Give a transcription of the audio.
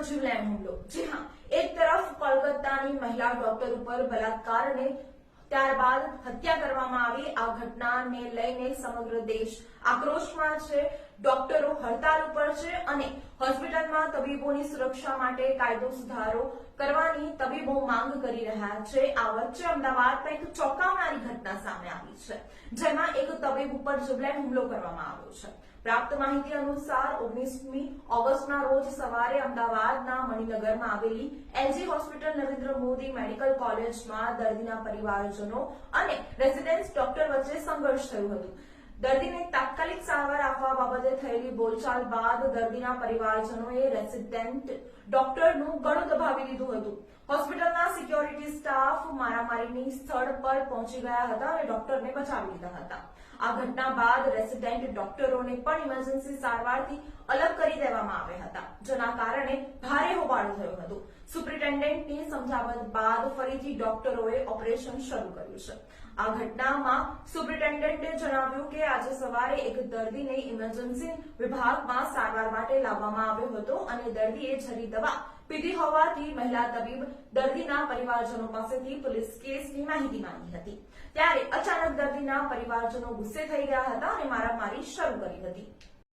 જીવલેણ હુમલો। જી હા, એક તરફ કોલકાતાની મહિલા ડોક્ટર ઉપર બલાત્કાર અને ત્યારબાદ હત્યા કરવામાં આવી। આ ઘટનાને લઈને સમગ્ર દેશ આક્રોશમાં છે। ડોક્ટરો હડતાલ ઉપર છે અને હોસ્પિટલમાં તબીબોની સુરક્ષા માટે કાયદો સુધારો કરવાની તબીબો માંગ કરી રહ્યા છે। આ વચ્ચે અમદાવાદમાં એક ચોંકાવનારી ઘટના સામે આવી છે, જેમાં એક તબીબ ઉપર જીવલેણ હુમલો કરવામાં આવ્યો છે। પ્રાપ્ત માહિતી અનુસાર 19મી ઓગસ્ટના રોજ સવારે અમદાવાદના મણિનગરમાં આવેલી LG hospital Narendra Modi medical કોલેજમાં દર્દીના પરિવારજનો અને રેસિડેન્ટ ડોક્ટર વચ્ચે સંઘર્ષ થયું હતું। દર્દીને તાત્કાલિક સારવાર આપવા બાબતે થયેલી બોલચાલ બાદ દર્દીના પરિવારજનોએ રેસિડેન્ટ ડોક્ટરનું ગળું દબાવી લીધું હતું। હોસ્પિટલના સિક્યોરિટી સ્ટાફ મારામારીની સ્થળ પર પહોંચી ગયા હતા અને ડોક્ટરને બચાવી લીધા હતા। આ ઘટના બાદ રેસિડેન્ટ ડોક્ટરોને પણ ઇમરજન્સી સારવારથી અલગ કરી દેવામાં આવ્યા હતા, જેના કારણે ભારે હોબાળો થયો હતો। સુપ્રિન્ટેન્ડન્ટની સમજાવટ બાદ ફરીથી ડોક્ટરોએ ઓપરેશન શરૂ કર્યું છે। આ ઘટનામાં સુપ્રિન્ટેન્ડન્ટે જણાવ્યું કે આજે સવારે એક દર્દીને ઇમરજન્સી વિભાગમાં સારવાર માટે લાવવામાં આવ્યો હતો અને દર્દીએ ઝેરી દવા પીધી હોવાથી મહિલા તબીબ દર્દીના પરિવારજનો પાસેથી પોલીસ કેસની માહિતી માંગી હતી। ત્યારે અચાનક દર્દીના પરિવારજનો ગુસ્સે થઈ ગયા હતા અને મારામારી શરૂ કરી હતી।